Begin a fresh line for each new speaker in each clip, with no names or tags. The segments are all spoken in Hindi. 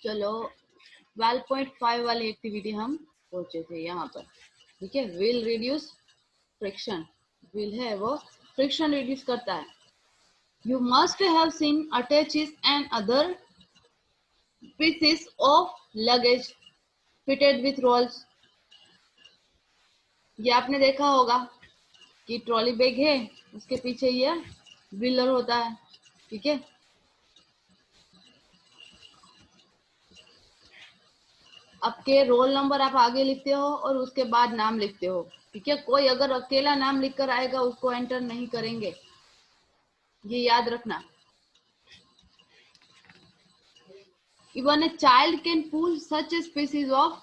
चलो 12.5 वाली एक्टिविटी हम पहुंचे थे यहाँ पर। ठीक है, विल रिड्यूस फ्रिक्शन, विल है वो फ्रिक्शन रिड्यूस करता है। You must have seen attaches and other pieces of luggage fitted with rolls. ये आपने देखा होगा कि ट्रॉली बैग है, उसके पीछे ये व्हीलर होता है। ठीक है, आपके रोल नंबर आप आगे लिखते हो और उसके बाद नाम लिखते हो। ठीक है, कोई अगर अकेला नाम लिखकर आएगा उसको एंटर नहीं करेंगे, ये याद रखना। Even a child can pull such a species of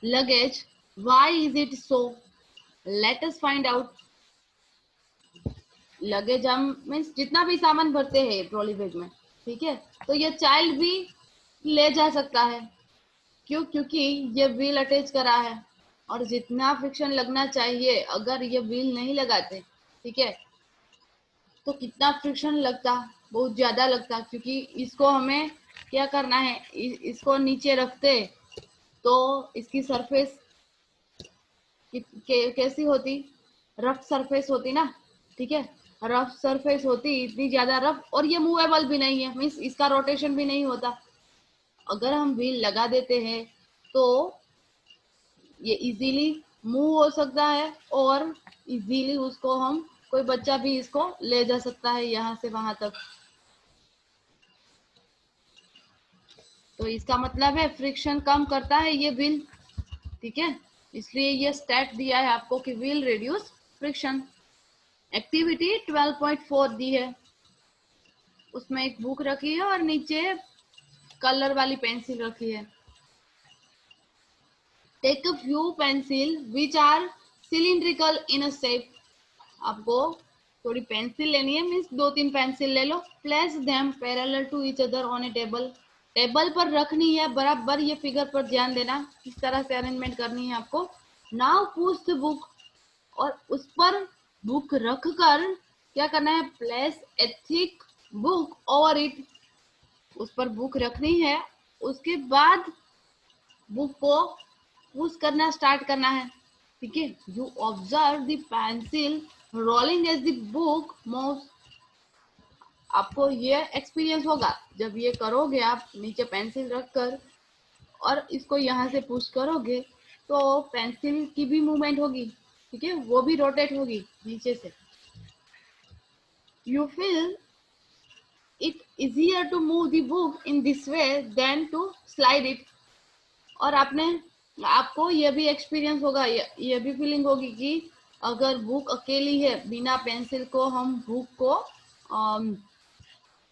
luggage, why is it so, let us find out. Luggage हम मीन्स जितना भी सामान भरते हैं ट्रॉली बैग में, ठीक है, तो ये चाइल्ड भी ले जा सकता है। क्यों? क्योंकि ये व्हील अटैच करा है और जितना फ्रिक्शन लगना चाहिए अगर ये व्हील नहीं लगाते, ठीक है, तो कितना फ्रिक्शन लगता, बहुत ज्यादा लगता। क्योंकि इसको हमें क्या करना है, इसको नीचे रखते तो इसकी सरफेस कैसी होती, रफ सरफेस होती ना। ठीक है, रफ सरफेस होती, इतनी ज्यादा रफ, और ये मूवेबल भी नहीं है, मीन्स इसका रोटेशन भी नहीं होता। अगर हम व्हील लगा देते हैं तो ये इजीली मूव हो सकता है और इजीली उसको हम, कोई बच्चा भी इसको ले जा सकता है यहाँ से वहां तक। तो इसका मतलब है फ्रिक्शन कम करता है ये व्हील। ठीक है, इसलिए ये स्टेट दिया है आपको कि व्हील रिड्यूस फ्रिक्शन। एक्टिविटी 12.4 दी है, उसमें एक बुक रखी है और नीचे कलर वाली पेंसिल रखी है। Take a few pencil which are cylindrical in a shape. आपको थोड़ी पेंसिल लेनी है, मीन्स 2-3 पेंसिल ले लो। Place them parallel to each other on a table, table पर रखनी है बराबर। ये फिगर पर ध्यान देना, किस तरह से अरेंजमेंट करनी है आपको। नाउ पुश द बुक, और उस पर बुक रख कर क्या करना है, place a thick book over it, उस पर बुक रखनी है। उसके बाद बुक को पुश करना स्टार्ट करना है। ठीक है, you observe the pencil rolling as the book moves. आपको ये एक्सपीरियंस होगा जब ये करोगे आप, नीचे पेंसिल रखकर और इसको यहाँ से पुश करोगे तो पेंसिल की भी मूवमेंट होगी। ठीक है, वो भी रोटेट होगी नीचे से। You feel it easier to move the book in this way than to slide it। और आपको ये भी एक्सपीरियंस होगा, ये भी फीलिंग होगी कि अगर बुक अकेली है, बिना पेंसिल को हम बुक को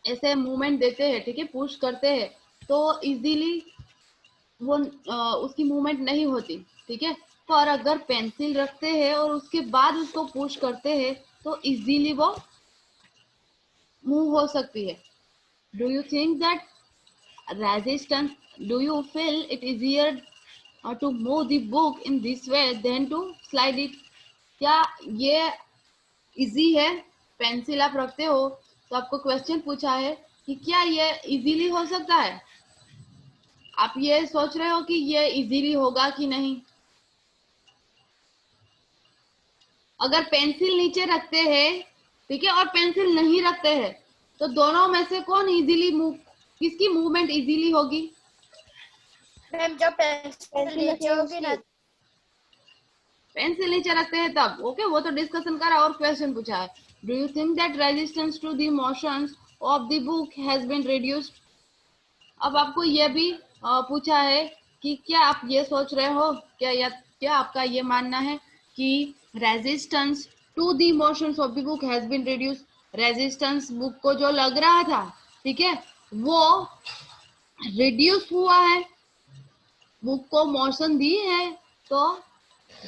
ऐसे मूवमेंट देते हैं, ठीक है, पुश करते हैं, तो इजीली वो उसकी मूवमेंट नहीं होती। ठीक है, पर अगर पेंसिल रखते हैं और उसके बाद उसको पुश करते हैं तो इजीली वो मूव हो सकती है। Do you think that resistance, do you feel it easier to move the book in this way than to slide it? क्या ये इजी है? पेंसिल आप रखते हो तो आपको क्वेश्चन पूछा है कि क्या ये इजीली हो सकता है। आप ये सोच रहे हो कि ये इजीली होगा कि नहीं। अगर पेंसिल नीचे रखते हैं, ठीक है, और पेंसिल नहीं रखते हैं, तो दोनों में से कौन इजीली मूव, किसकी मूवमेंट इजीली होगी?
मैम जब पेंसिल नीचे होगी ना,
पेंसिल नीचे रखते हैं तब। ओके, वो तो डिस्कशन करा और क्वेश्चन पूछा है। Do you think that resistance to the motions of the book has been reduced? अब आपको ये भी पूछा है कि क्या आप ये सोच रहे हो, क्या आपका ये मानना है कि resistance to the motions of the book has been reduced. Resistance book को जो लग रहा था, ठीक है, वो रिड्यूस हुआ है, बुक को मोशन दी है। तो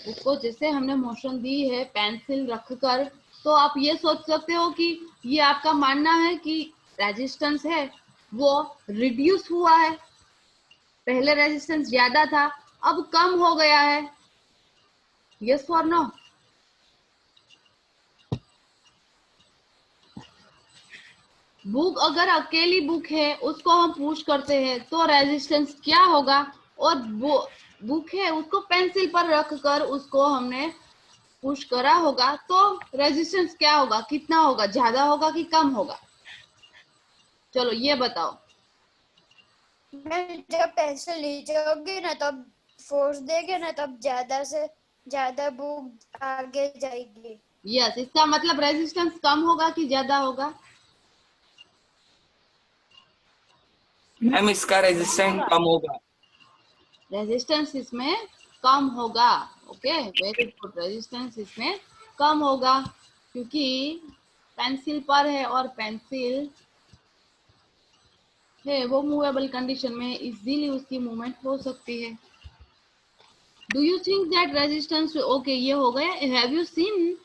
उसको जैसे हमने मोशन दी है पेंसिल रखकर, तो आप ये सोच सकते हो कि ये आपका मानना है कि रेजिस्टेंस है वो रिड्यूस हुआ है। पहले रेजिस्टेंस ज्यादा था, अब कम हो गया है। यस और नो? बुक अगर अकेली बुक है उसको हम पुश करते हैं तो रेजिस्टेंस क्या होगा, और बुक है उसको पेंसिल पर रख कर उसको हमने पुश करा होगा तो रेजिस्टेंस क्या होगा, कितना होगा, ज्यादा होगा कि कम होगा? चलो ये बताओ।
मैम जब पेंसिल नीचे होगी ना तब फोर्स देगे ना तब ज्यादा से ज्यादा बुक आगे जाएगी।
यस, इसका मतलब रेजिस्टेंस कम होगा कि ज्यादा होगा?
मैम इसका रेजिस्टेंस कम होगा।
रेजिस्टेंस इसमें कम होगा। ओके, वेरी गुड, रेजिस्टेंस इसमें कम होगा क्योंकि पेंसिल पर है और पेंसिल है वो मूवेबल कंडीशन में, इजीली उसकी मूवमेंट हो सकती है। Do you think that resistance, okay ये हो गया। Have you seen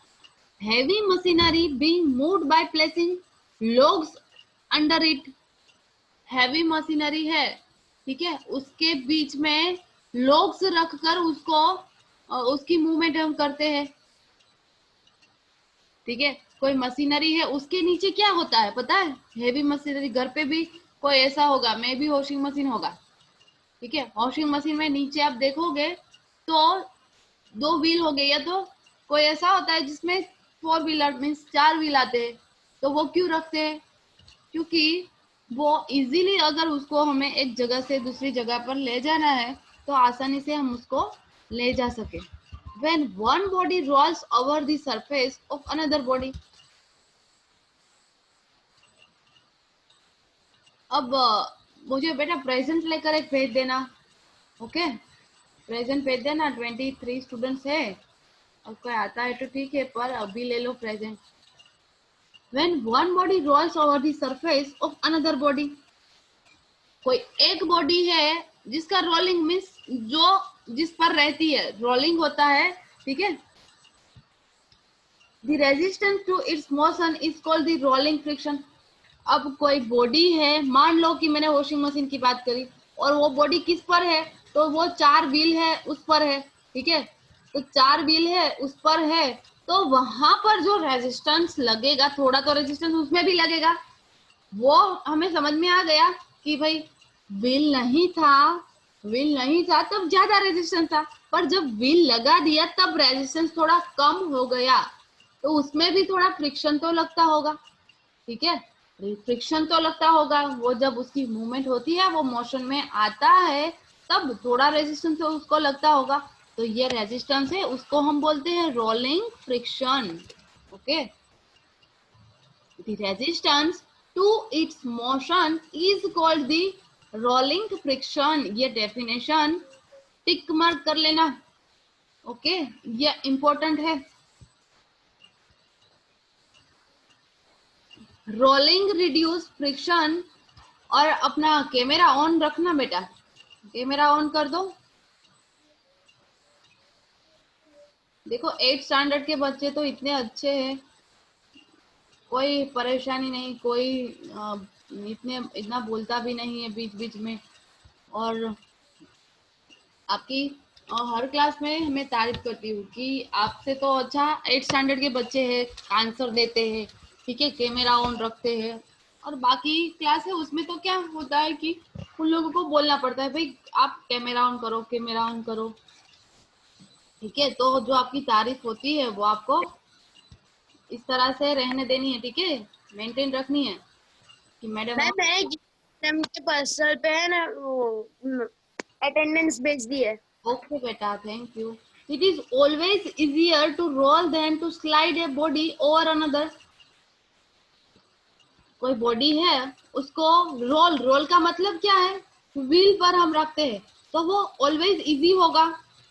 heavy machinery being moved by placing logs under it? Heavy machinery है, ठीक है, उसके बीच में लोग्स रखकर उसको उसकी मूवमेंट हम करते हैं, ठीक है। कोई मशीनरी है उसके नीचे क्या होता है पता है? हेवी मशीनरी, घर पे भी कोई ऐसा होगा, मे भी वॉशिंग मशीन होगा, ठीक है। वॉशिंग मशीन में नीचे आप देखोगे तो दो व्हील हो गए, या तो कोई ऐसा होता है जिसमें फोर व्हीलर मीन्स चार व्हील आते हैं, तो वो क्यों रखते हैं? क्योंकि वो इजीली अगर उसको हमें एक जगह से दूसरी जगह पर ले जाना है तो आसानी से हम उसको ले जा सके। When one body rolls over the surface of another body, अब मुझे बेटा प्रेजेंट लेकर एक भेज देना। ओके, प्रेजेंट भेज देना। 23 स्टूडेंट्स है, और कोई आता है तो ठीक है, पर अभी ले लो present. When one body rolls over the surface of another body, कोई एक बॉडी है जिसका रोलिंग मीन्स जो जिस पर रहती है, रोलिंग होता है, ठीक है। The resistance to its motion is called the rolling friction. अब कोई बॉडी है, मान लो कि मैंने वॉशिंग मशीन की बात करी, और वो बॉडी किस पर है, तो वो चार व्हील है उस पर है, ठीक है। तो चार व्हील है उस पर है, तो वहां पर जो रेजिस्टेंस लगेगा, थोड़ा तो रेजिस्टेंस उसमें भी लगेगा। वो हमें समझ में आ गया कि भाई व्हील नहीं था, व्हील नहीं था तब ज्यादा रेजिस्टेंस था, पर जब व्हील लगा दिया तब रेजिस्टेंस थोड़ा कम हो गया, तो उसमें भी थोड़ा फ्रिक्शन तो लगता होगा, ठीक है। फ्रिक्शन तो लगता होगा, वो जब उसकी मूवमेंट होती है, वो मोशन में आता है, तब थोड़ा रेजिस्टेंस तो उसको लगता होगा। तो ये रेजिस्टेंस है, उसको हम बोलते हैं rolling friction. Okay, the resistance to its motion is called the rolling friction। ये डेफिनेशन टिक मार्क कर लेना। ओके, ये इंपॉर्टेंट है। Rolling reduce friction. और अपना कैमरा ऑन रखना बेटा, कैमरा ऑन कर दो। देखो 8 स्टैंडर्ड के बच्चे तो इतने अच्छे हैं, कोई परेशानी नहीं, कोई इतना बोलता भी नहीं है बीच बीच में। और आपकी हर क्लास में मैं तारीफ करती हूँ कि आपसे तो अच्छा 8 स्टैंडर्ड के बच्चे हैं, आंसर देते हैं, ठीक है, कैमरा ऑन रखते हैं। और बाकी क्लास है उसमें तो क्या होता है कि उन लोगों को बोलना पड़ता है, भाई आप कैमरा ऑन करो, कैमरा ऑन करो, ठीक है। तो जो आपकी तारीफ होती है वो आपको इस तरह से रहने देनी है, ठीक है, मेंटेन रखनी है कि मैडम।
मैंने के पर्सनल पे है ना वो अटेंडेंस भेज दी है।
ओके बेटा, thank you. It is always easier to roll than to slide a body over another. कोई बॉडी है उसको रोल, रोल का मतलब क्या है, व्हील पर हम रखते हैं, तो वो ऑलवेज इजी होगा,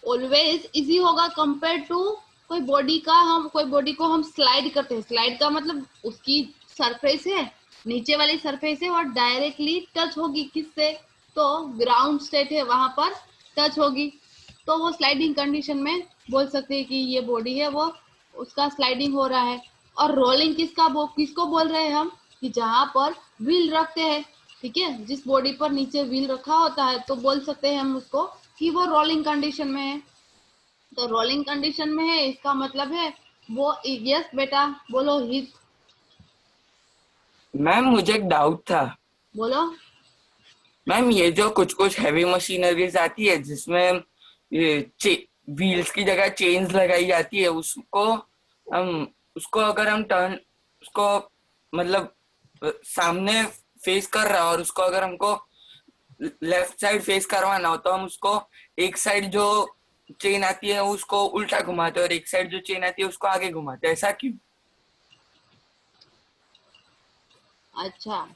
ऑलवेज इजी होगा कंपेयर टू कोई बॉडी का, हम कोई बॉडी को हम स्लाइड करते हैं। स्लाइड का मतलब उसकी सरफेस है, नीचे वाली सरफेस है, और डायरेक्टली टच होगी किससे, तो ग्राउंड स्टेट है वहां पर टच होगी, तो वो स्लाइडिंग कंडीशन में बोल सकते हैं कि ये बॉडी है वो उसका स्लाइडिंग हो रहा है। और रोलिंग किसको बोल रहे हैं हम, कि जहां पर व्हील रखते हैं, ठीक है, जिस बॉडी पर नीचे व्हील रखा होता है, तो बोल सकते हैं हम उसको कि वो रोलिंग कंडीशन में है। तो रोलिंग कंडीशन में है इसका मतलब है वो, यस बेटा बोलो, हिट
मैम मुझे एक डाउट था।
बोलो।
मैम ये जो कुछ कुछ हैवी मशीनरीज आती है जिसमें ये व्हील्स की जगह चेन्स लगाई जाती है, हम उसको अगर हम टर्न उसको मतलब सामने फेस कर रहा है और उसको अगर हमको लेफ्ट साइड फेस करवाना हो तो हम उसको एक साइड जो चेन आती है उसको उल्टा घुमाते हैं और एक साइड जो चेन आती है उसको आगे घुमाते हैं, ऐसा क्यों?
अच्छा,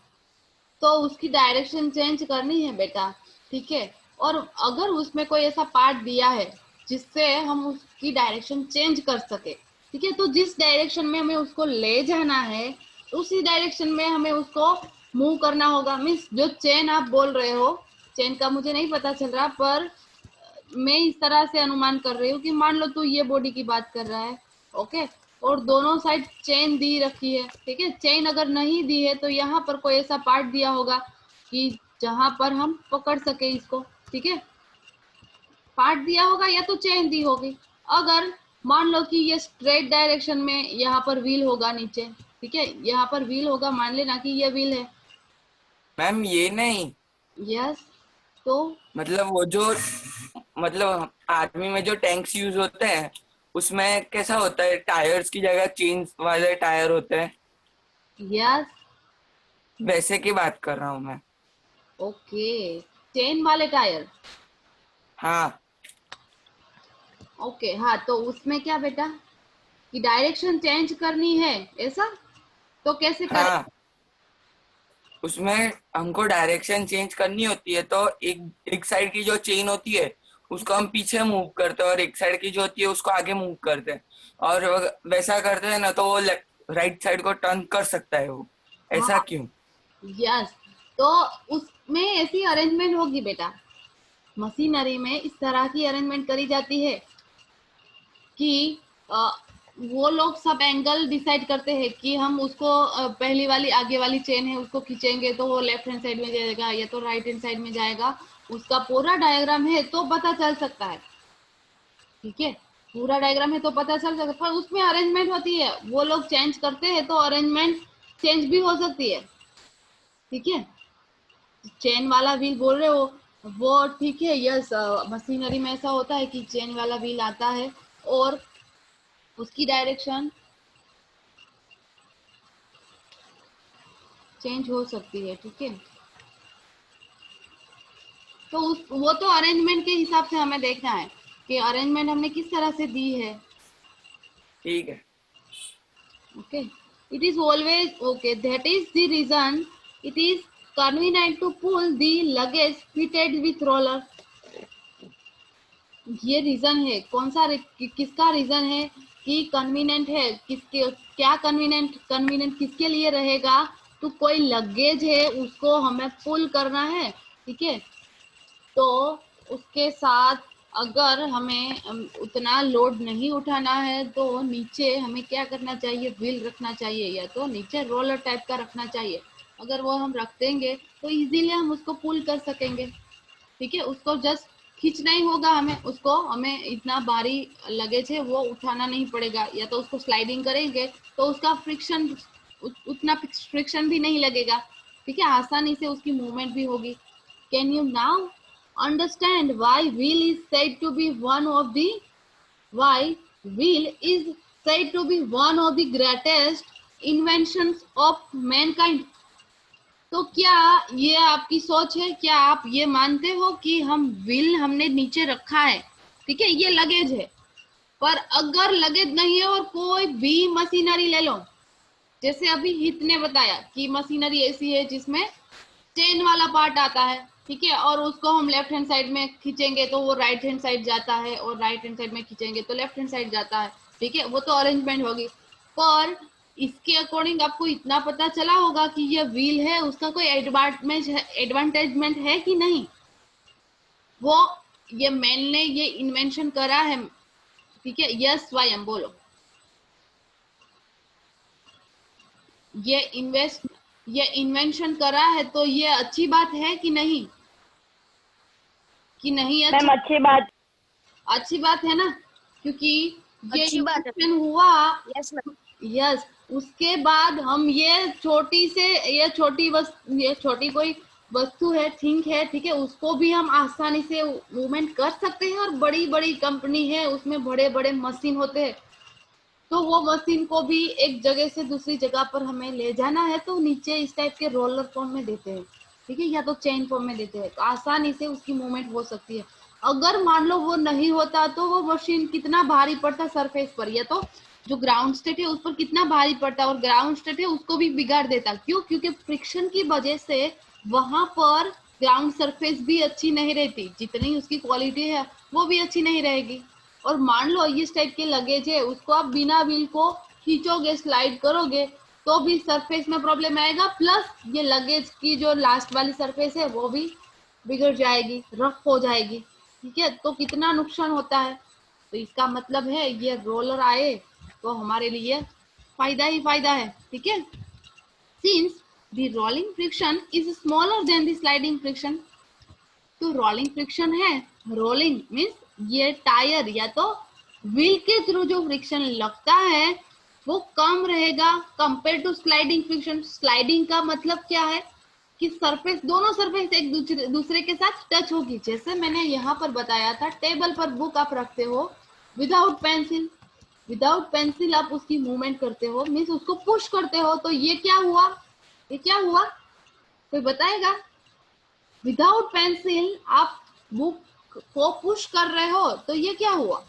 तो उसकी डायरेक्शन चेंज करनी है बेटा, ठीक है। और अगर उसमें कोई ऐसा पार्ट दिया है जिससे हम उसकी डायरेक्शन चेंज कर सके, ठीक है, तो जिस डायरेक्शन में हमें उसको ले जाना है उसी डायरेक्शन में हमें उसको मूव करना होगा। मीन्स जो चेन आप बोल रहे हो, चेन का मुझे नहीं पता चल रहा, पर मैं इस तरह से अनुमान कर रही हूँ कि मान लो तू ये बॉडी की बात कर रहा है, ओके, और दोनों साइड चेन दी रखी है, ठीक है। चेन अगर नहीं दी है तो यहाँ पर कोई ऐसा पार्ट दिया होगा कि जहां पर हम पकड़ सके इसको, ठीक है। पार्ट दिया होगा या तो चेन दी होगी। अगर मान लो कि ये स्ट्रेट डायरेक्शन में यहाँ पर व्हील होगा नीचे, ठीक है, यहाँ पर व्हील होगा, मान लेना कि ये व्हील है।
मैम ये नहीं,
यस, तो
मतलब वो जो मतलब आर्मी में जो टैंक्स यूज होते हैं उसमें कैसा होता है, टायर्स की जगह चेन्स वाले टायर होते हैं,
यस,
वैसे की बात कर रहा हूँ मैं।
ओके, चेन वाले टायर,
हाँ।
ओके। हाँ, तो उसमें क्या बेटा कि डायरेक्शन चेंज करनी है, ऐसा? तो कैसे करें?
हाँ, उसमें हमको डायरेक्शन चेंज करनी होती है तो एक एक साइड की जो चेन होती है उसको हम पीछे मूव करते हैं और एक साइड की जो होती है उसको आगे मूव करते हैं, और वैसा करते हैं ना तो वो राइट साइड को टर्न कर सकता है वो, ऐसा
हाँ,
क्यों?
यस, तो उसमें ऐसी अरेंजमेंट होगी बेटा, मशीनरी में इस तरह की अरेंजमेंट करी जाती है कि वो लोग सब एंगल डिसाइड करते हैं कि हम उसको पहली वाली आगे वाली चेन है उसको खींचेंगे तो वो लेफ्ट हैंड साइड में जाएगा या तो राइट हैंड साइड में जाएगा। उसका पूरा डायग्राम है तो पता चल सकता है, ठीक है। पूरा डायग्राम है तो पता चल सकता है, पर उसमें अरेंजमेंट होती है, वो लोग चेंज करते हैं तो अरेंजमेंट चेंज भी हो सकती है, ठीक है। चेन वाला व्हील बोल रहे हो, वो ठीक है, यस। मशीनरी में ऐसा होता है कि चेन वाला व्हील आता है और उसकी डायरेक्शन चेंज हो सकती है, ठीक है। तो वो तो अरेंजमेंट के हिसाब से हमें देखना है कि अरेंजमेंट हमने किस तरह से दी है,
ठीक है।
Okay. It is always okay, that is the reason it is convenient to pull the luggage fitted with roller। ये रीजन है, कौन सा किसका रीजन है कि कन्वीनियंट है, किसके क्या कन्वीनियंट, कन्वीनियंट किसके लिए रहेगा? तो कोई लगेज है उसको हमें पुल करना है, ठीक है। तो उसके साथ अगर हमें उतना लोड नहीं उठाना है तो नीचे हमें क्या करना चाहिए, व्हील रखना चाहिए या तो नीचे रोलर टाइप का रखना चाहिए। अगर वो हम रख देंगे तो इजीली हम उसको पुल कर सकेंगे, ठीक है। उसको जस्ट खींचना ही होगा हमें, उसको हमें इतना भारी लगेज है वो उठाना नहीं पड़ेगा, या तो उसको स्लाइडिंग करेंगे तो उसका फ्रिक्शन उतना फ्रिक्शन भी नहीं लगेगा, ठीक है, आसानी से उसकी मूवमेंट भी होगी। Can you now understand why wheel is said to be one of the greatest inventions of mankind? तो क्या ये आपकी सोच है, क्या आप ये मानते हो कि हम व्हील हमने नीचे रखा है, ठीक है, ये लगेज है, पर अगर लगेज नहीं है और कोई भी मशीनरी ले लो, जैसे अभी हित ने बताया कि मशीनरी ऐसी है जिसमें चेन वाला पार्ट आता है, ठीक है, और उसको हम लेफ्ट हैंड साइड में खींचेंगे तो वो राइट हैंड साइड जाता है और राइट हैंड साइड में खींचेंगे तो लेफ्ट हैंड साइड जाता है, ठीक है, वो तो अरेंजमेंट होगी। पर इसके अकॉर्डिंग आपको इतना पता चला होगा कि ये व्हील है, उसका कोई एडवांटेजमेंट है कि नहीं? वो ये मैन ने ये इन्वेंशन करा है, ठीक है, यस स्वयं बोलो। ये इन्वेंशन करा है तो ये अच्छी बात है कि नहीं, कि नहीं?
मैम अच्छी बात।
अच्छी बात है ना, क्योंकि ये
अच्छी बात है।
इन्वेंशन हुआ,
यस मैम।
यस, उसके बाद हम ये छोटी कोई वस्तु है, थिंक है, ठीक है, उसको भी हम आसानी से मूवमेंट कर सकते हैं। और बड़ी बड़ी कंपनी है, उसमें बड़े बड़े मशीन होते हैं, तो वो मशीन को भी एक जगह से दूसरी जगह पर हमें ले जाना है तो नीचे इस टाइप के रोलर फॉर्म में देते हैं, ठीक है, या तो चेन फॉर्म में देते हैं, तो आसानी से उसकी मूवमेंट हो सकती है। अगर मान लो वो नहीं होता तो वो मशीन कितना भारी पड़ता सरफेस पर, या तो जो ग्राउंड स्टेट है उस पर कितना भारी पड़ता, और ग्राउंड स्टेट है उसको भी बिगाड़ देता। क्यों? क्योंकि फ्रिक्शन की वजह से वहां पर ग्राउंड सरफेस भी अच्छी नहीं रहती, जितनी उसकी क्वालिटी है वो भी अच्छी नहीं रहेगी। और मान लो इस टाइप के लगेज है, उसको आप बिना व्हील को खींचोगे, स्लाइड करोगे, तो भी सरफेस में प्रॉब्लम आएगा, प्लस ये लगेज की जो लास्ट वाली सरफेस है वो भी बिगड़ जाएगी, रफ हो जाएगी, ठीक है, तो कितना नुकसान होता है। तो इसका मतलब है ये रोलर आए तो हमारे लिए फायदा ही फायदा है, ठीक है। Since the rolling friction is smaller than the sliding friction, तो रोलिंग फ्रिक्शन है, रोलिंग मीन्स ये टायर या तो व्हील के थ्रू जो फ्रिक्शन लगता है वो कम रहेगा compare to sliding friction. Sliding का मतलब क्या है कि सरफेस, दोनों सरफेस एक दूसरे के साथ टच होगी। जैसे मैंने यहाँ पर बताया था, टेबल पर बुक आप रखते हो विदाउट पेंसिल, विदाउट पेंसिल आप उसकी मूवमेंट करते हो, मीन्स उसको पुश करते हो, तो ये क्या हुआ, ये क्या हुआ, कोई बताएगा? विदाउट पेंसिल आप बुक को पुश कर रहे हो तो ये क्या हुआ?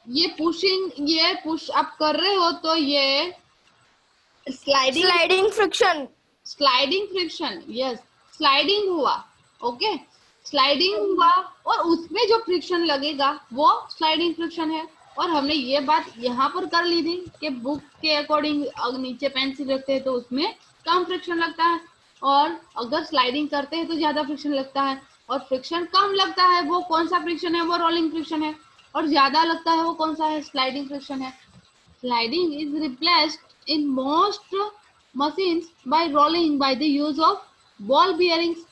ये पुश आप कर रहे हो तो ये
स्लाइडिंग फ्रिक्शन,
यस, स्लाइडिंग हुआ, ओके, स्लाइडिंग हुआ, और उसमें जो फ्रिक्शन लगेगा वो स्लाइडिंग फ्रिक्शन है। और हमने ये बात यहाँ पर कर ली थी कि बुक के अकॉर्डिंग नीचे पेंसिल रखते हैं तो उसमें कम फ्रिक्शन लगता है, और अगर स्लाइडिंग करते हैं तो ज्यादा फ्रिक्शन लगता है। और फ्रिक्शन कम लगता है वो कौन सा फ्रिक्शन है? वो रोलिंग फ्रिक्शन है। और ज्यादा लगता है वो कौन सा है? स्लाइडिंग फ्रिक्शन है। Sliding is replaced in most machines by rolling by the use of ball bearings.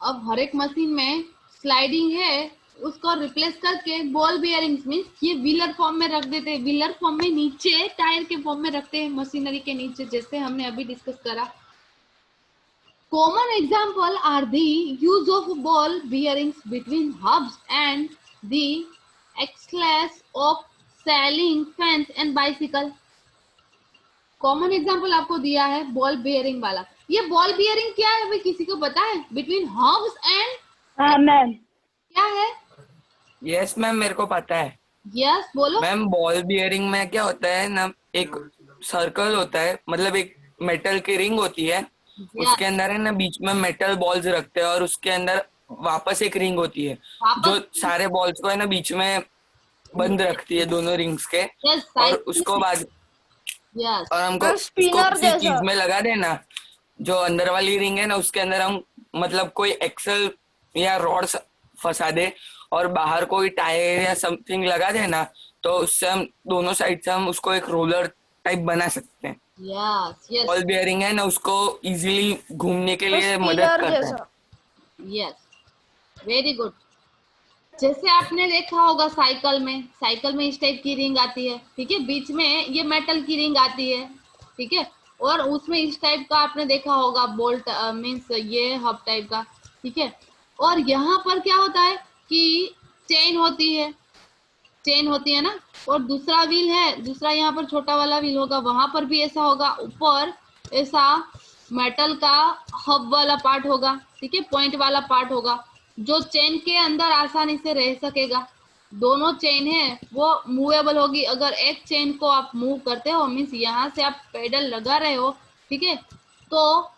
अब हर एक मशीन में स्लाइडिंग है, उसको रिप्लेस करके बॉल बियरिंग्स मीन्स ये व्हीलर फॉर्म में रख देते हैं, व्हीलर फॉर्म में नीचे टायर के फॉर्म में रखते हैं मशीनरी के नीचे, जैसे हमने अभी डिस्कस करा। Common example are the use of ball bearings between hubs and the axles of sailing, fence and bicycle. Common example आपको दिया है बॉल बियरिंग वाला। ये बॉल बियरिंग क्या है भाई, किसी को पता है? बिटवीन हब्स एंड
मैम
क्या है?
यस मैम, मेरे को पता है।
यस बोलो
मैम, बॉल बियरिंग में क्या होता है ना, एक सर्कल होता है, मतलब एक मेटल की रिंग होती है, उसके अंदर है ना बीच में मेटल बॉल्स रखते हैं, और उसके अंदर वापस एक रिंग होती है जो सारे बॉल्स को है ना बीच में बंद रखती है, दोनों रिंग्स के। और उसको बाद और हमको उसको किसी चीज में लगा देना, जो अंदर वाली रिंग है ना उसके अंदर हम मतलब कोई एक्सल या रॉड फंसा दे, और बाहर कोई टायर या समथिंग लगा देना, तो उससे हम दोनों साइड से हम उसको एक रोलर टाइप बना सकते हैं। बॉल बियरिंग है ना उसको इजीली घूमने के लिए मदद करता है।
Yes, very good. जैसे आपने देखा होगा साइकिल में इस टाइप की रिंग आती है, ठीक है, बीच में ये मेटल की रिंग आती है, ठीक है, और उसमें इस टाइप का आपने देखा होगा बोल्ट मीन्स ये हब टाइप का, ठीक है। और यहाँ पर क्या होता है कि चेन होती है ना, और दूसरा व्हील है, दूसरा यहाँ पर छोटा वाला व्हील होगा, वहां पर भी ऐसा होगा, ऊपर ऐसा मेटल का हब वाला पार्ट होगा, ठीक है, पॉइंट वाला पार्ट होगा, जो चेन के अंदर आसानी से रह सकेगा। दोनों चेन है वो मूवेबल होगी। अगर एक चेन को आप मूव करते हो मीन्स यहाँ से आप पेडल लगा रहे हो, ठीक है, तो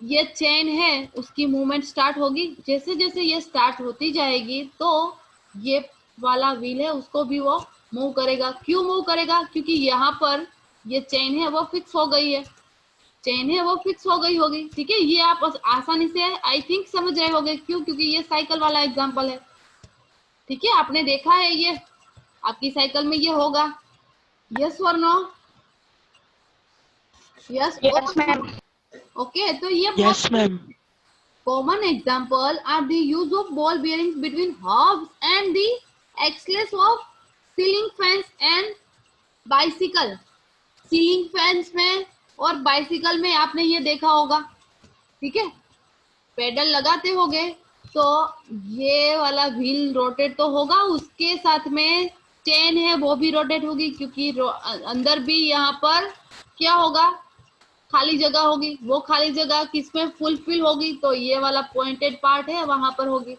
ये चेन है उसकी मूवमेंट स्टार्ट होगी। जैसे जैसे ये स्टार्ट होती जाएगी तो ये वाला व्हील है उसको भी वो मूव करेगा। क्यों मूव करेगा? क्योंकि यहाँ पर ये चेन है वो फिक्स हो गई है, होगी, ठीक है। ये आप आसानी से आई थिंक समझ रहे होंगे, क्यों? क्योंकि ये साइकिल वाला एग्जांपल है, ठीक है, आपने देखा है, ये आपकी साइकिल में ये होगा। यस और नो? Yes ma'am. ओके, तो ये
yes ma'am.
Common example are the use of ball bearings between hubs and the axles of ceiling fans and bicycle. Ceiling fans में और बाइसिकल में आपने ये देखा होगा, ठीक है, पेडल लगाते होगे तो ये वाला व्हील रोटेट तो होगा, उसके साथ में चेन है वो भी रोटेट होगी, क्योंकि अंदर भी यहाँ पर क्या होगा, खाली जगह होगी। वो खाली जगह किसमें फुलफिल होगी, तो ये वाला पॉइंटेड पार्ट है वहां पर होगी।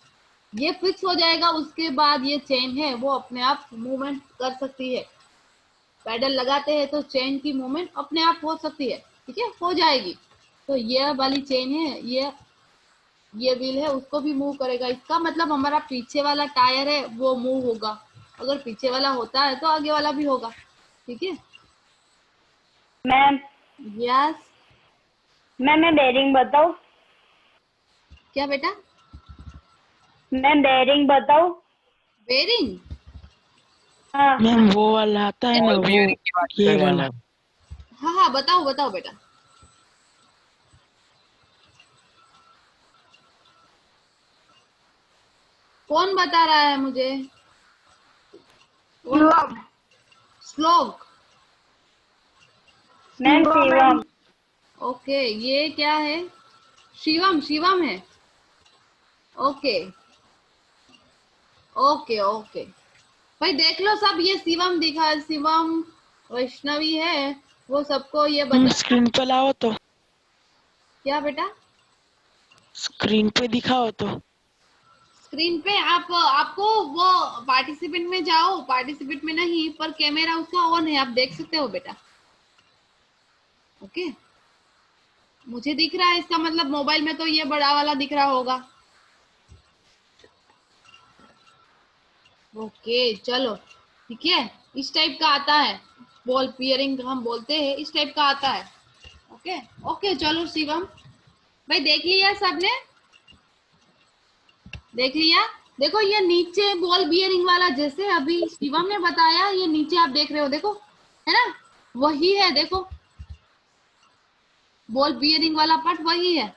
ये फिक्स हो जाएगा, उसके बाद ये चेन है वो अपने आप मूवमेंट कर सकती है। पैडल लगाते हैं तो चेन की मूवमेंट अपने आप हो सकती है, ठीक है, हो जाएगी। तो ये वाली चेन है, ये व्हील है, उसको भी मूव करेगा। इसका मतलब हमारा पीछे वाला टायर है वो मूव होगा, अगर पीछे वाला होता है तो आगे वाला भी होगा, ठीक है।
मैम
यस,
मैं बेरिंग बताऊं?
क्या बेटा?
मैम बेरिंग बताऊं?
बेरिंग?
हाँ
मैम वो वाला आता है ना,
बॉल
वो
बियरिंग की बात
ये
कर रहे हैं
वाला।
मैम।
हाँ हाँ, बताओ बताओ बेटा। कौन बता रहा है मुझे? श्लोक।
मैम शिवम।
ओके, ये क्या है? शिवम, शिवम है। ओके ओके ओके, भाई देख लो सब, ये शिवम दिखा, शिवम वैष्णवी है, वो सबको ये बता।
स्क्रीन पे लाओ तो,
क्या बेटा?
स्क्रीन पे दिखाओ तो।
स्क्रीन पे आपको वो पार्टिसिपेंट में जाओ, पार्टिसिपेंट में नहीं पर कैमरा उसका ऑन है, आप देख सकते हो बेटा। ओके, मुझे दिख रहा है, इसका मतलब मोबाइल में तो ये बड़ा वाला दिख रहा होगा। ओके चलो, ठीक है, इस टाइप का आता है, बॉल पियरिंग हम बोलते हैं, इस टाइप का आता है। ओके ओके, चलो शिवम भाई, देख लिया सबने? देख लिया? देखो ये नीचे बॉल बियरिंग वाला, जैसे अभी शिवम ने बताया, ये नीचे आप देख रहे हो, देखो है ना, वही है, देखो बॉल बियरिंग वाला पार्ट वही है,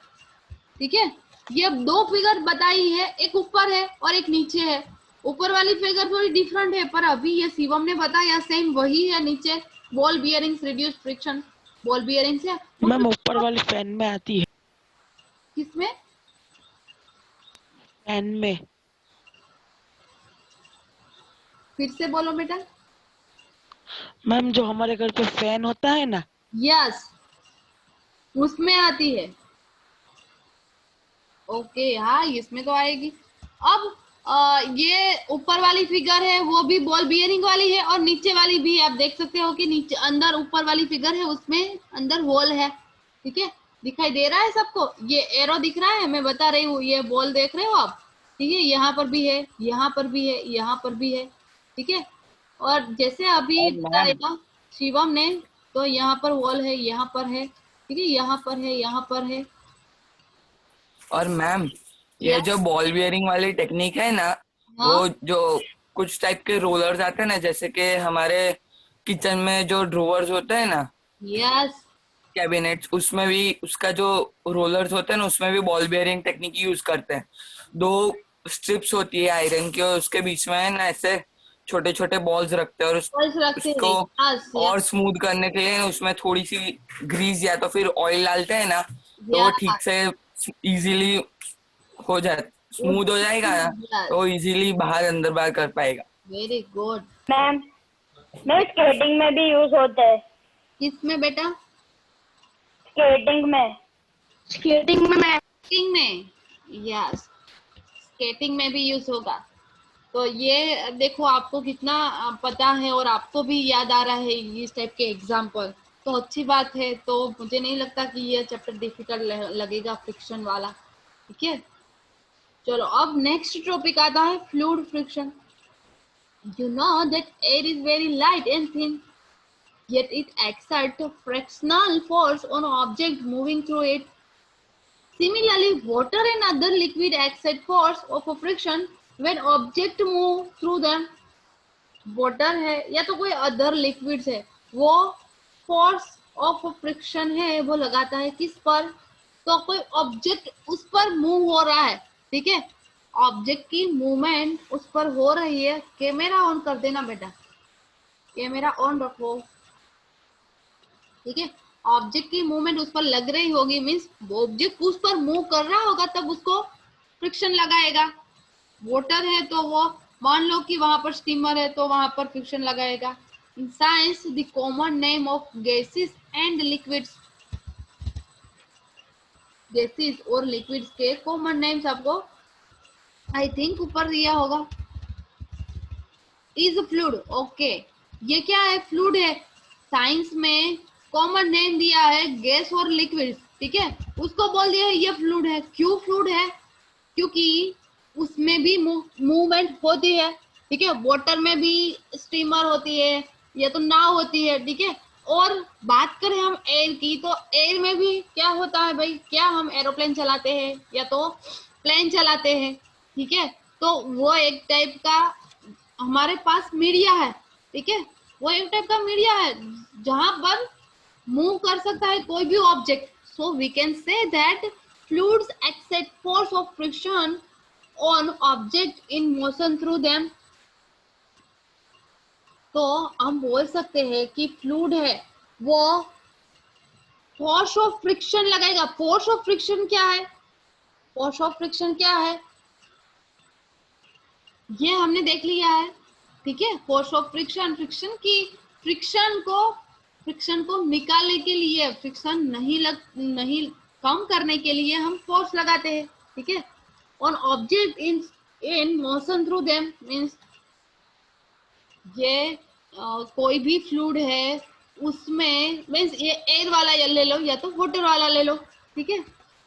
ठीक है। ये दो फिगर बताई है, एक ऊपर है और एक नीचे है। ऊपर वाली फिगर थोड़ी डिफरेंट है, पर अभी ये शिवम ने बताया सेम वही है। नीचे ball bearings reduce friction, ball bearings है।
मैम ऊपर वाली फैन में आती है,
किसमें?
फैन में।
फिर से बोलो बेटा।
मैम जो हमारे घर पे फैन होता है ना,
यस, उसमें आती है। ओके हाँ, इसमें तो आएगी। अब ये ऊपर वाली फिगर है वो भी बॉल बियरिंग वाली है, और नीचे वाली भी आप देख सकते हो कि नीचे अंदर ऊपर वाली फिगर है उसमें अंदर होल है, ठीक है। दिखाई दे रहा है सबको? ये एरो दिख रहा है, मैं बता रही हूँ, ये बॉल देख रहे हो आप, ठीक है, यहाँ पर भी है, यहाँ पर भी है, यहाँ पर भी है, ठीक है। और जैसे अभी बताया शिवम ने, तो यहाँ पर वॉल है, यहाँ पर है, ठीक है, यहाँ पर है, यहाँ पर है।
और मैम ये
Yes.
जो बॉल बियरिंग वाली टेक्निक है ना,
हाँ?
वो जो कुछ टाइप के रोलर्स आते हैं ना, जैसे कि हमारे किचन में जो ड्रोवर्स होते हैं ना,
यस,
कैबिनेट्स, उसमें भी उसका जो रोलर्स होते हैं ना, उसमें भी बॉल बियरिंग टेक्निक यूज करते हैं। दो स्ट्रिप्स होती है आयरन की, और उसके बीच में है ना ऐसे छोटे छोटे बॉल्स रखते हैं, और
बॉल्स रखते
उसको
हैं। यस
और स्मूथ करने के लिए उसमें थोड़ी सी ग्रीस या तो फिर ऑयल डालते हैं ना, तो वो ठीक से इजीली हो जाए, स्मूथ हो जाएगा ना, तो इजीली बाहर अंदर बाहर कर पाएगा।
Very good.
मैम स्केटिंग में भी यूज होता है।
किसमें बेटा?
स्केटिंग में।
स्केटिंग में मैं
स्केटिंग में, यस, स्केटिंग में भी यूज होगा। तो ये देखो आपको कितना पता है, और आपको भी याद आ रहा है इस टाइप के एग्जाम्पल, तो अच्छी बात है। तो मुझे नहीं लगता कि ये चैप्टर डिफिकल्ट लगेगा, फ्रिक्शन वाला, ठीक है। चलो अब नेक्स्ट टॉपिक आता है fluid friction. You know that air is very light and thin, yet it exerts a frictional force on object moving through it. Similarly, water and other liquid exert force of friction when object move through them. Water है या तो कोई other liquids है, वो force of friction है, वो लगाता है किस पर? तो कोई ऑब्जेक्ट उस पर मूव हो रहा है, ठीक है, ऑब्जेक्ट की मूवमेंट उस पर हो रही है। कैमरा ऑन कर देना बेटा, कैमरा ऑन रखो, ठीक है। ऑब्जेक्ट की मूवमेंट उस पर लग रही होगी, मीन्स ऑब्जेक्ट उस पर मूव कर रहा होगा, तब उसको फ्रिक्शन लगाएगा। वाटर है तो वो, मान लो कि वहां पर स्टीमर है तो वहां पर फ्रिक्शन लगाएगा। In science the common name of gases and liquids, gases और लिक्विड्स के कॉमन नेम्स आपको आई थिंक ऊपर दिया होगा। इज फ्लूइड, ओके, ये क्या है, फ्लूइड है। साइंस में कॉमन नेम दिया है गैस और लिक्विड, ठीक है, उसको बोल दिया है ये फ्लूइड है। क्यों फ्लूइड है? क्योंकि उसमें भी मूवमेंट होती है, ठीक है। वाटर में भी स्टीमर होती है या तो नाव होती है, ठीक है। और बात करें हम एयर की, तो एयर में भी क्या होता है भाई, क्या हम एरोप्लेन चलाते हैं या तो प्लेन चलाते हैं, ठीक है। तो वो एक टाइप का हमारे पास मीडिया है, ठीक है, वो एक टाइप का मीडिया है जहां पर मूव कर सकता है कोई भी object. So we can say that fluids exert force of friction on object in motion through them. तो हम बोल सकते हैं कि फ्लूइड है वो फोर्स ऑफ फ्रिक्शन लगाएगा। फोर्स ऑफ फ्रिक्शन क्या है? फोर्स ऑफ फ्रिक्शन क्या है ये हमने देख लिया है, ठीक है। फोर्स ऑफ फ्रिक्शन, फ्रिक्शन की, फ्रिक्शन को निकालने के लिए, फ्रिक्शन नहीं कम करने के लिए हम फोर्स लगाते हैं, ठीक है। On object in motion through them, means ये कोई भी फ्लूइड है उसमें, मीन्स ये एयर वाला या ले लो या तो वाटर वाला ले लो, ठीक है।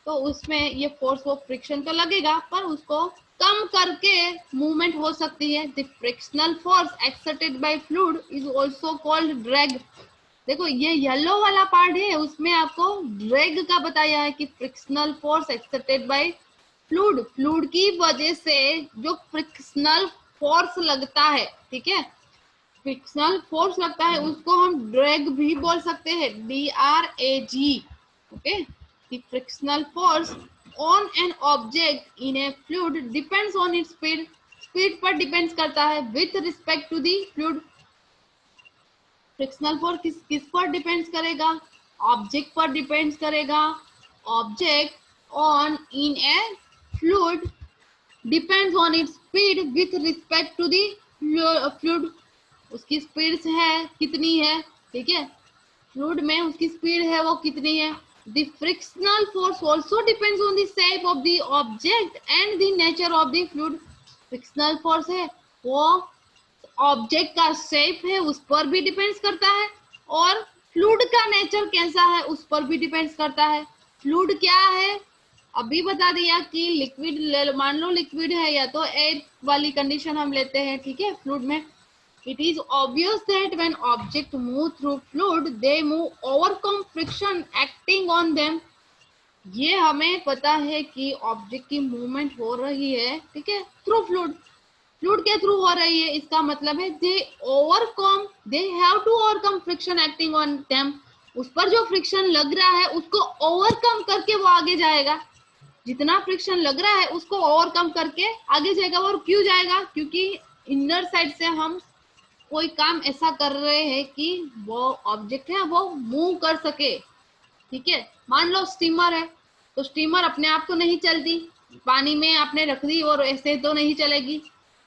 तो उसमें ये फोर्स ऑफ फ्रिक्शन तो लगेगा, पर उसको कम करके मूवमेंट हो सकती है। The frictional force exerted by fluid is also called drag. देखो ये येलो वाला पार्ट है, उसमें आपको ड्रैग का बताया है कि frictional force exerted by fluid, fluid की वजह से जो फ्रिक्शनल फोर्स लगता है, ठीक है, फ्रिक्शनल फोर्स लगता है, उसको हम ड्रैग भी बोल सकते हैं, DRAG, okay. The frictional force on an object in a fluid depends on its speed, speed पर डिपेंड्स करता है with respect to the fluid. Frictional force किस पर डिपेंड्स करेगा? ऑब्जेक्ट पर डिपेंड्स करेगा। Object on in a fluid depends on its speed with respect to the fluid. उसकी स्पीड है कितनी है, ठीक है, फ्लूइड में उसकी स्पीड है वो कितनी है। The frictional force also depends on the shape of the object and the nature of the fluid. Frictional force है वो ऑब्जेक्ट का शेप है उस पर भी डिपेंड्स करता है, और फ्लूइड का नेचर कैसा है उस पर भी डिपेंड्स करता है। फ्लूइड क्या है अभी बता दिया कि लिक्विड, मान लो लिक्विड है या तो एयर वाली कंडीशन हम लेते हैं, ठीक है, फ्लूइड में। It is obvious that when objects move through fluid, they move overcome friction acting on them. ये हमें पता है कि ऑब्जेक्ट की मूवमेंट हो रही है, ठीक है, थ्रू फ्लूइड, फ्लूइड के थ्रू हो रही है। इसका मतलब है they have to overcome friction acting on them. उस पर जो फ्रिक्शन लग रहा है उसको ओवरकम करके वो आगे जाएगा। जितना फ्रिक्शन लग रहा है उसको ओवरकम करके आगे जाएगा। और क्यों जाएगा? क्योंकि इनर साइड से हम कोई काम ऐसा कर रहे हैं कि वो ऑब्जेक्ट है वो मूव कर सके, ठीक है। मान लो स्टीमर है तो स्टीमर अपने आप तो नहीं चलती, पानी में आपने रख दी और ऐसे तो नहीं चलेगी,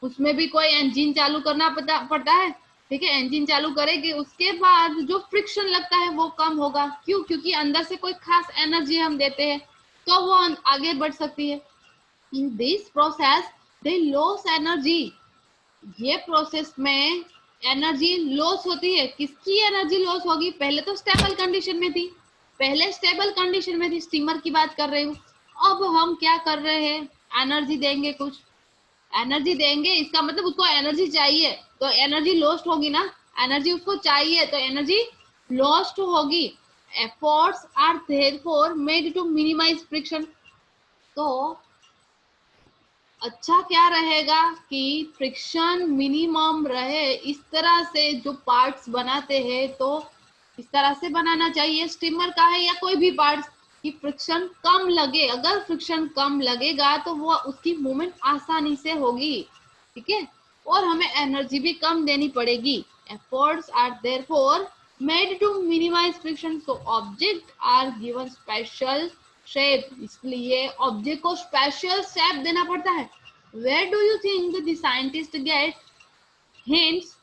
उसमें भी कोई इंजन चालू करना पड़ता है, ठीक है। इंजन चालू करेगी उसके बाद जो फ्रिक्शन लगता है वो कम होगा। क्यों? क्योंकि अंदर से कोई खास एनर्जी हम देते हैं तो वो आगे बढ़ सकती है। In this process they loss energy, ये प्रोसेस में एनर्जी लॉस होती है। किसकी एनर्जी लॉस होगी? पहले तो स्टेबल कंडीशन में थी, पहले स्टेबल कंडीशन में थी, स्टीमर की बात कर रही हूँ। अब हम क्या कर रहे हैं, एनर्जी देंगे, कुछ एनर्जी देंगे, इसका मतलब उसको एनर्जी चाहिए तो एनर्जी लॉस्ट होगी ना, एनर्जी उसको चाहिए तो एनर्जी लॉस्ट होगी। Efforts are therefore made to minimise friction. तो अच्छा क्या रहेगा कि फ्रिक्शन मिनिमम रहे, इस तरह से जो पार्ट्स बनाते हैं तो इस तरह से बनाना चाहिए। स्टीमर का है या कोई भी पार्ट्स, कि फ्रिक्शन कम लगे। अगर फ्रिक्शन कम लगेगा तो वो उसकी मूवमेंट आसानी से होगी, ठीक है, और हमें एनर्जी भी कम देनी पड़ेगी। Efforts are therefore made to minimise friction, so object are given special shape, इसलिए ऑब्जेक्ट को स्पेशल शेप देना पड़ता है। Where do you think the scientist get hints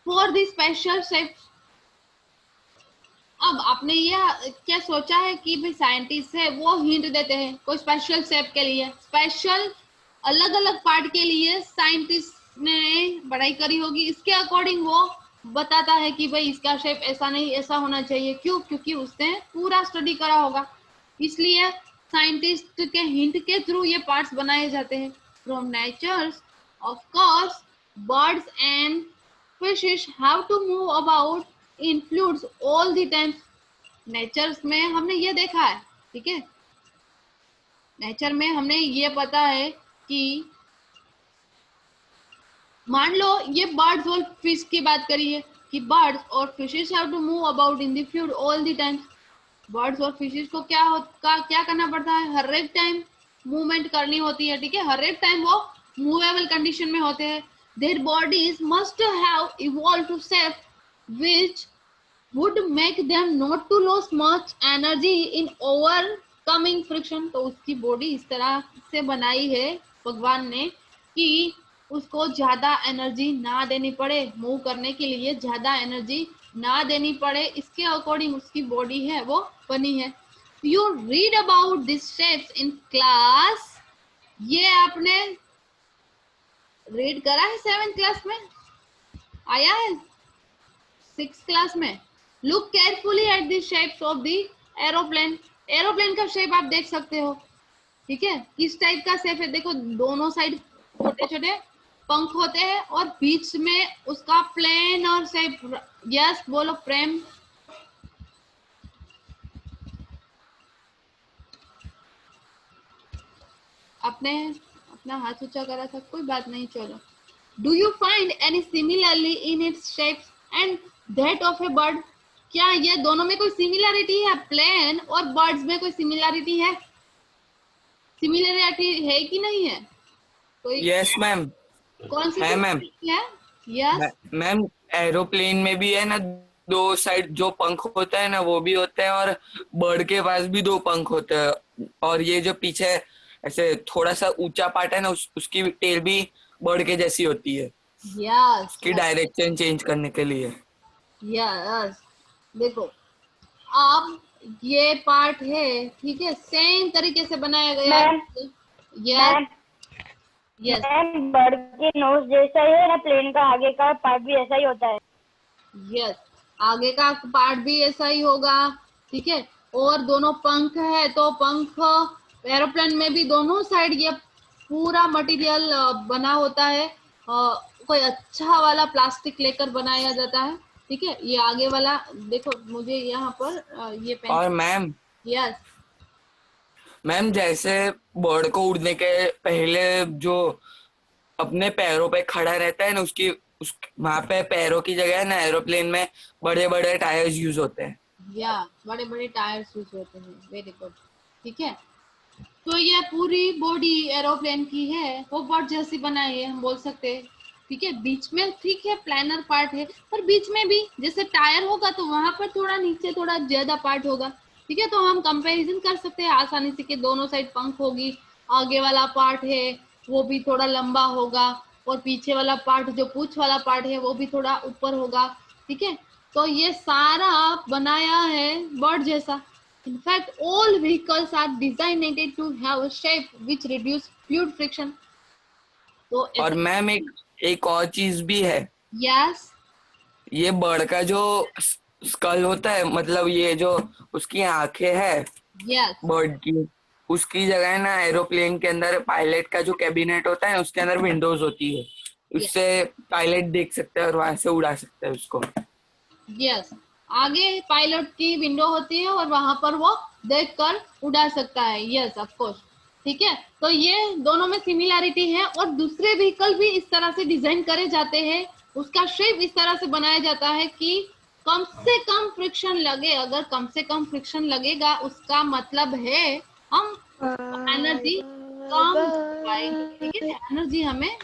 for the special shape? अब आपने ये क्या सोचा है कि भाई साइंटिस्ट है वो हिंट देते हैं कोई स्पेशल शेप के लिए, स्पेशल अलग अलग पार्ट के लिए साइंटिस्ट ने पढ़ाई करी होगी, इसके अकॉर्डिंग वो बताता है कि भाई इसका शेप ऐसा नहीं ऐसा होना चाहिए। क्यों? क्योंकि उसने पूरा स्टडी करा होगा, इसलिए साइंटिस्ट के हिंट के थ्रू ये पार्ट्स बनाए जाते हैं। From natures of course birds and fishes have to move about in fluids all the time. Natures में हमने ये देखा है, ठीक है, नेचर में हमने ये पता है कि मान लो ये बर्ड्स और फिश की बात करी है कि बर्ड्स और fishes have to move about in the fluid all the time. Birds और फिशेस को क्या करना पड़ता है? हर एक टाइम मूवमेंट करनी होती है, ठीक है, हर एक टाइम वो मूवेबल कंडीशन में होते हैं। Their bodies must have evolve to shape which would make them not to lose much energy in overcoming friction। तो उसकी बॉडी इस तरह से बनाई है भगवान ने कि उसको ज्यादा एनर्जी ना देनी पड़े, मूव करने के लिए ज्यादा एनर्जी ना देनी पड़े, इसके अकॉर्डिंग उसकी बॉडी है वो बनी है। You read about this shapes in class, ये आपने रीड करा है 7th क्लास में, आया है 6th क्लास में। Look carefully at the shapes of the aeroplane. Aeroplane का शेप आप देख सकते हो, ठीक है, किस टाइप का शेप है? देखो दोनों साइड छोटे छोटे पंख होते हैं और बीच में उसका प्लेन और शेप। यस बोलो प्रेम। आपने अपना हाथ ऊंचा करा था, कोई बात नहीं, चलो। Do you find any similarly in its shapes and that of A bird? क्या ये दोनों में कोई सिमिलरिटी है? प्लेन और बर्ड्स में कोई सिमिलरिटी है? सिमिलरिटी है कि नहीं है? कोई
यस मैम,
कौन सी
है मैम।
है? यस
मैम एरोप्लेन में भी है ना, 2 साइड जो पंख होता है ना वो भी होता है, और बर्ड के पास भी 2 पंख होते हैं, और ये जो पीछे ऐसे थोड़ा सा ऊंचा पार्ट है ना उसकी टेल भी बर्ड के जैसी होती है,
यस
उसकी डायरेक्शन चेंज करने के लिए।
यस देखो अब ये पार्ट है, ठीक है, सेम तरीके से बनाया गया है। यस यस
मैम बर्ड के नोज जैसा ही है ना, प्लेन का आगे का पार्ट भी ऐसा ही होता है।
यस आगे का पार्ट भी ऐसा ही होगा, ठीक है, और दोनों पंख है तो पंख एरोप्लेन में भी दोनों साइड ये पूरा मटेरियल बना होता है। कोई अच्छा वाला प्लास्टिक लेकर बनाया जाता है, ठीक है। ये आगे वाला देखो, मुझे यहाँ पर ये पेन।
और मैम
यस
मैम जैसे बर्ड को उड़ने के पहले जो अपने पैरों पे खड़ा रहता है ना, वहां पे पैरों की जगह है ना एरोप्लेन में बड़े बड़े टायर्स यूज होते हैं।
या बड़े बड़े टायर्स यूज होते हैं, वेरी गुड, ठीक है। तो ये पूरी बॉडी एरोप्लेन की है, वो बर्ड जैसी बनाई है हम बोल सकते हैं, ठीक है। बीच में ठीक है प्लानर पार्ट है, पर बीच में भी जैसे टायर होगा तो वहां पर थोड़ा नीचे थोड़ा ज्यादा पार्ट होगा, ठीक है। तो हम कंपैरिजन कर सकते हैं आसानी से कि दोनों साइड पंख होगी, आगे वाला पार्ट है वो भी थोड़ा लंबा होगा, और पीछे वाला पार्ट जो पूंछ वाला पार्ट है वो भी थोड़ा ऊपर होगा, ठीक है। तो ये सारा बनाया है बर्ड जैसा। In fact, all vehicles are designed to have a shape which reduce fluid friction. तो
और मैम एक और चीज भी है।
यस
ये बर्ड का जो स्कल होता है, मतलब ये जो उसकी आंखें है
यस
बर्ड की, उसकी जगह है ना एरोप्लेन के अंदर पायलट का जो कैबिनेट होता है उसके अंदर विंडोज होती है, उससे पायलट देख सकता है और वहां से उड़ा सकता है उसको।
यस आगे पायलट की विंडो होती है और वहां पर वो देखकर उड़ा सकता है। यस ऑफ कोर्स, ठीक है। तो ये दोनों में सिमिलरिटी है, और दूसरे व्हीकल भी इस तरह से डिजाइन करे जाते हैं, उसका शेप इस तरह से बनाया जाता है कि कम से कम फ्रिक्शन लगे, अगर कम से कम फ्रिक्शन लगेगा उसका मतलब है हम एनर्जी कम पाएंगे, ठीक है, एनर्जी हमें।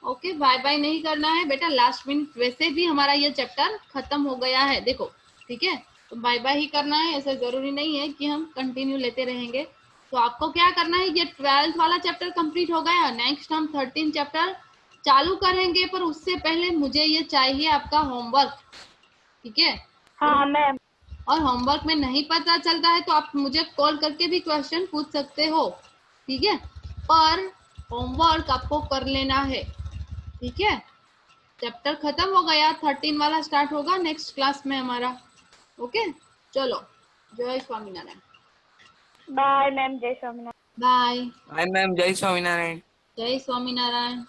ओके, बाय बाय नहीं करना है बेटा, लास्ट मिनट वैसे भी हमारा ये चैप्टर खत्म हो गया है, देखो, ठीक है, तो बाय बाय ही करना है, ऐसा जरूरी नहीं है कि हम कंटिन्यू लेते रहेंगे। तो आपको क्या करना है, ये 12th वाला चैप्टर कंप्लीट हो गया, नेक्स्ट हम 13 चैप्टर चालू करेंगे, पर उससे पहले मुझे ये चाहिए आपका होमवर्क, ठीक है।
हाँ मैम।
और होमवर्क में नहीं पता चलता है तो आप मुझे कॉल करके भी क्वेश्चन पूछ सकते हो, ठीक है, पर होमवर्क आपको कर लेना है, ठीक है। चैप्टर खत्म हो गया, 13 वाला स्टार्ट होगा नेक्स्ट क्लास में हमारा। ओके, चलो, जय स्वामीनारायण।
बाय मैम, जय स्वामीनारायण।
बाय।
बाय मैम, जय स्वामीनारायण।
जय स्वामीनारायण।